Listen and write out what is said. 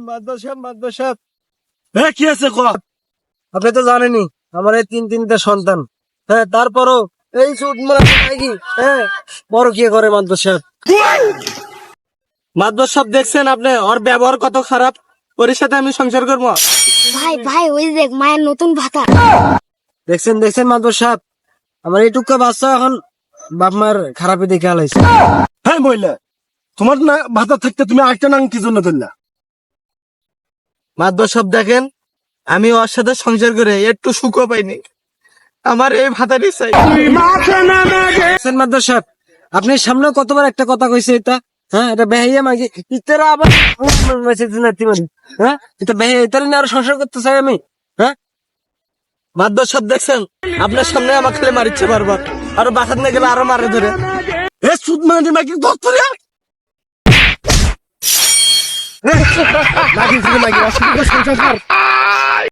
মাদ্রাসা কি আছে ক? আপনি তো জানেনই আমার এই তিনটা সন্তান। হ্যাঁ, তারপরও এই সুদ কি হ্যাঁ বড় কি করে মাদ্রাসা দেখছেন আপনি ওর ব্যবহার কত খারাপ। ওর সাথে আমি সংসার করবো? ভাই ভাই ওই দেখ মায়ের নতুন ভাতা। দেখছেন মাদ্রাসা আমার এইটুকু বাচ্চা এখন বাপ মার খারাপই দেখে আলাইছে। হ্যাঁ বইলা তোমার না ভাতা থাকতে তুমি আরেকটা নাম কি জন্য ধরলা? মাদ্রাসা দেখেন আমি ওর সাথে সংসার করে একটু সুখও পাইনি। আমার এই ভাতারই চাই। মাদ্রাসা আপনি সামনে কতবার একটা কথা কইছে এটা। হ্যাঁ, এটা বেহাইয়া মাগি ইতারা আবার হ্যাঁ এটা বেহাইয়া ইতারা নিয়ে আরো সংসার করতে চাই আমি। হ্যাঁ, মাদ্রাসা দেখছেন আপনার সামনে আমার খেলে মারিচ্ছে বারবার, আরো বাসাত না গেলে আরো মারে ধরে। এ সুদ মানে মাগি ধরতো রে মাগি মাগি সংসার